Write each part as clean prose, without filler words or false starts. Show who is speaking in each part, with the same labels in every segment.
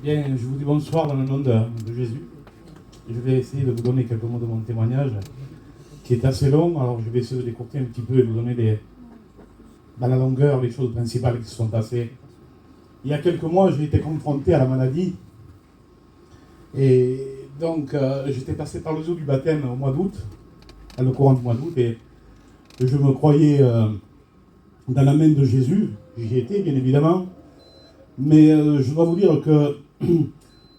Speaker 1: Bien, je vous dis bonsoir dans le nom de Jésus. Je vais essayer de vous donner quelques mots de mon témoignage, qui est assez long, alors je vais essayer de l'écourter un petit peu et vous donner dans la longueur les choses principales qui se sont passées. Il y a quelques mois, j'ai été confronté à la maladie, et donc j'étais passé par le zoo du baptême au mois d'août, à le courant du mois d'août, et je me croyais dans la main de Jésus. J'y étais, bien évidemment, mais je dois vous dire que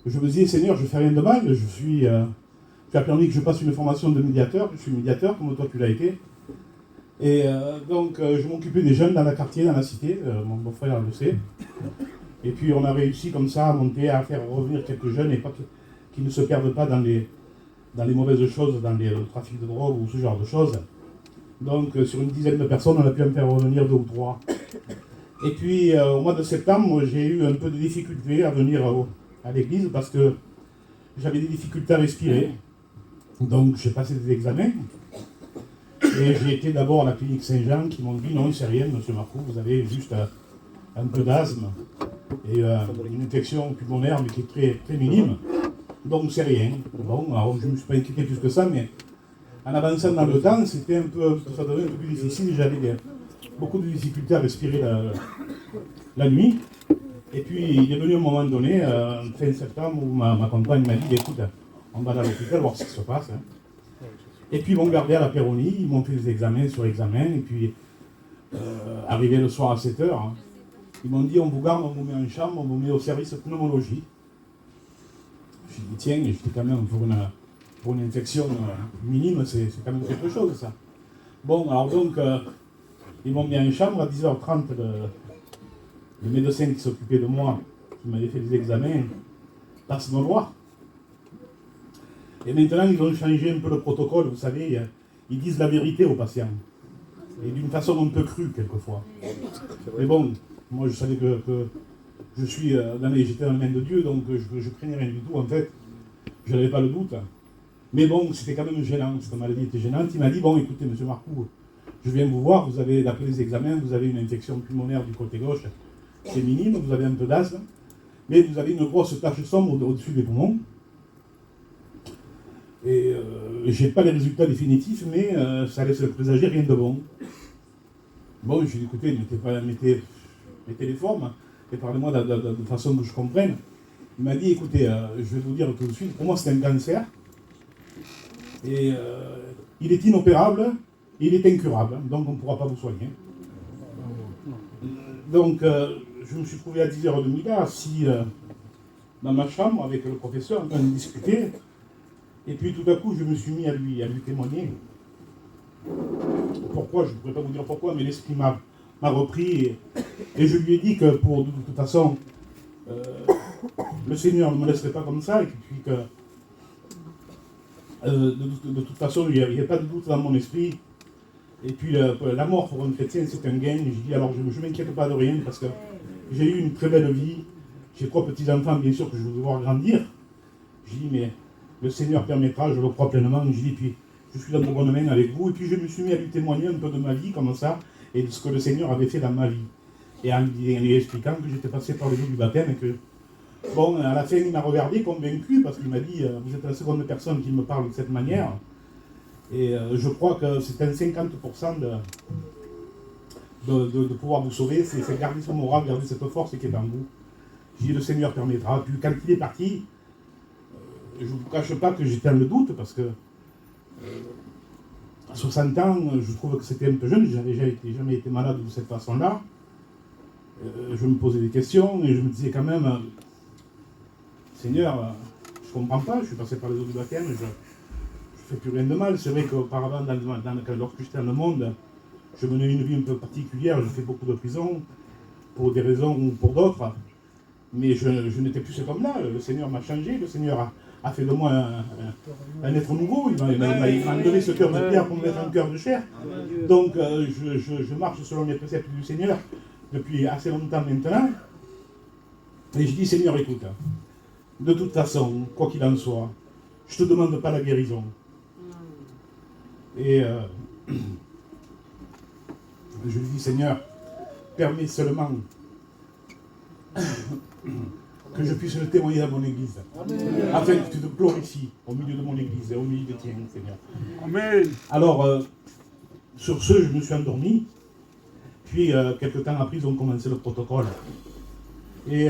Speaker 1: je me disais, Seigneur, je ne fais rien de mal, tu as permis que je passe une formation de médiateur, je suis médiateur, comme toi tu l'as été. Et donc, je m'occupais des jeunes dans le quartier, dans la cité, mon beau-frère le sait. Et puis, on a réussi comme ça à monter, à faire revenir quelques jeunes et pas qui ne se perdent pas dans les mauvaises choses, dans le trafic de drogue ou ce genre de choses. Donc, sur une dizaine de personnes, on a pu en faire revenir 2 ou 3. Et puis, au mois de septembre, j'ai eu un peu de difficulté à venir à l'église parce que j'avais des difficultés à respirer. Donc, j'ai passé des examens. Et j'ai été d'abord à la clinique Saint-Jean qui m'ont dit non, c'est rien, monsieur Marcoux, vous avez juste un peu d'asthme et une infection pulmonaire, mais qui est très, très minime. Donc, c'est rien. Bon, alors je ne me suis pas inquiété plus que ça, mais en avançant dans le temps, ça devenait un peu plus difficile. J'avais beaucoup de difficultés à respirer la nuit. Et puis, il est venu un moment donné, fin septembre, où ma compagne m'a dit, écoute, on va à l'hôpital voir ce qui se passe. Hein. Et puis, ils m'ont gardé à la Péronie, ils m'ont fait des examens sur examens, et puis, arrivé le soir à 7h, hein, ils m'ont dit, on vous garde, on vous met en chambre, on vous met au service de pneumologie. Je dit, tiens, j'étais quand même pour une infection minime, c'est quand même quelque chose, ça. Bon, alors donc, ils m'ont mis en chambre à 10h30, le médecin qui s'occupait de moi, qui m'avait fait des examens, passe me voir. Et maintenant, ils ont changé un peu le protocole, vous savez, ils disent la vérité aux patients. Et d'une façon un peu crue, quelquefois. Mais bon, moi je savais que je suis j'étais dans les mains de Dieu, donc je craignais rien du tout, en fait. Je n'avais pas le doute. Mais bon, c'était quand même gênant, cette maladie était gênante. Il m'a dit, bon, écoutez, monsieur Marcoux, je viens vous voir, vous avez, d'après les examens, vous avez une infection pulmonaire du côté gauche, c'est minime, vous avez un peu d'asthme, mais vous avez une grosse tache sombre au-dessus des poumons. Et je n'ai pas les résultats définitifs, mais ça laisse présager rien de bon. Bon, je lui ai dit, écoutez, mettez les formes, et parlez-moi de façon que je comprenne. Il m'a dit, écoutez, je vais vous dire tout de suite, pour moi c'est un cancer, et il est inopérable, et il est incurable, donc on ne pourra pas vous soigner. Donc, je me suis trouvé à 10h30 là, assis dans ma chambre avec le professeur, en train de discuter. Et puis tout à coup, je me suis mis à lui témoigner. Pourquoi, je ne pourrais pas vous dire pourquoi, mais l'esprit m'a repris. Et je lui ai dit que de toute façon, le Seigneur ne me laisserait pas comme ça, et puis que de toute façon, il n'y avait pas de doute dans mon esprit. Et puis la mort pour un chrétien, c'est un gain. J'ai dit, alors je ne m'inquiète pas de rien, parce que j'ai eu une très belle vie. J'ai 3 petits-enfants, bien sûr, que je vais devoir grandir. J'ai dit, mais le Seigneur permettra, je le crois pleinement. J'ai dit, puis je suis dans de bonnes mains avec vous. Et puis je me suis mis à lui témoigner un peu de ma vie, comme ça, et de ce que le Seigneur avait fait dans ma vie. Et en lui expliquant que j'étais passé par le jour du baptême, et que, bon, à la fin, il m'a regardé convaincu, parce qu'il m'a dit, vous êtes la seconde personne qui me parle de cette manière. Et je crois que c'est un 50% de pouvoir vous sauver, c'est garder ce moral, garder cette force qui est en vous. J'ai dit, le Seigneur permettra. Puis quand il est parti, je ne vous cache pas que j'étais dans le doute, parce que à 60 ans, je trouve que c'était un peu jeune, je n'avais jamais été malade de cette façon-là. Je me posais des questions, et je me disais quand même, Seigneur, je ne comprends pas, je suis passé par les eaux du baptême, je ne fais plus rien de mal. C'est vrai qu'auparavant, lorsque j'étais dans le monde, je menais une vie un peu particulière, je fais beaucoup de prison, pour des raisons ou pour d'autres, mais je n'étais plus cet homme-là. Le Seigneur m'a changé, le Seigneur a fait de moi un être nouveau, il m'a donné ce cœur de pierre pour me mettre un cœur de chair. Donc je marche selon les préceptes du Seigneur depuis assez longtemps maintenant, et je dis, Seigneur, écoute, de toute façon, quoi qu'il en soit, je ne te demande pas la guérison. Et je lui dis, Seigneur, permets seulement que je puisse le témoigner à mon église. Afin que tu te glorifies au milieu de mon église et au milieu de tiens, Seigneur.
Speaker 2: Amen.
Speaker 1: Alors, sur ce, je me suis endormi. Puis, quelques temps après, ils ont commencé le protocole. Et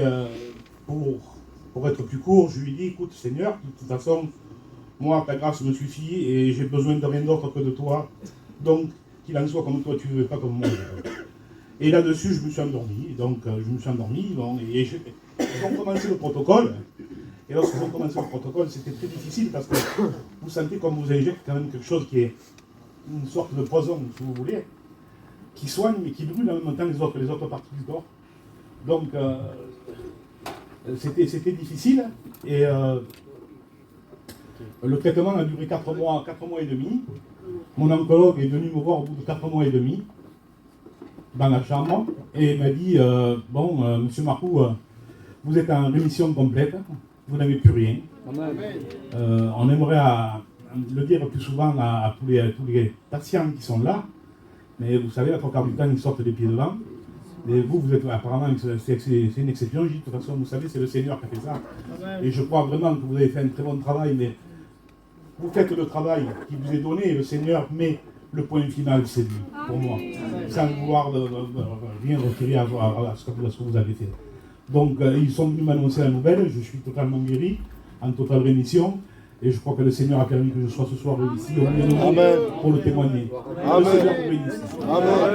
Speaker 1: pour être plus court, je lui ai dit, écoute, Seigneur, de toute façon, moi, ta grâce me suffit et j'ai besoin de rien d'autre que de toi. Donc, qu'il en soit comme toi, tu ne veux pas comme moi. Et là-dessus, je me suis endormi. Donc, je me suis endormi. Bon, et ils ont commencé le protocole. Et lorsqu'ils ont commencé le protocole, c'était très difficile parce que vous sentez comme vous injectez quand même quelque chose qui est une sorte de poison, si vous voulez, qui soigne mais qui brûle en même temps les autres parties du corps. Donc, c'était difficile. Et le traitement a duré 4 mois et demi. Mon oncologue est venu me voir au bout de 4 mois et demi dans la chambre et m'a dit monsieur Marcou, vous êtes en rémission complète, vous n'avez plus rien. On aimerait le dire plus souvent à tous les patients qui sont là, mais vous savez, la trois quarts du temps, ils sortent les pieds devant. Et vous êtes apparemment, c'est une exception. Je dis, de toute façon, vous savez, c'est le Seigneur qui a fait ça. Et je crois vraiment que vous avez fait un très bon travail, mais vous faites le travail qui vous est donné et le Seigneur met le point final, c'est lui, pour moi. Sans vouloir rien retirer à ce que vous avez fait. Donc, ils sont venus m'annoncer la nouvelle, je suis totalement guéri, en totale rémission. Et je crois que le Seigneur a permis que je sois ce soir ici au milieu de vous pour le témoigner.
Speaker 2: Amen.
Speaker 1: Le Seigneur vous bénisse.
Speaker 2: Amen.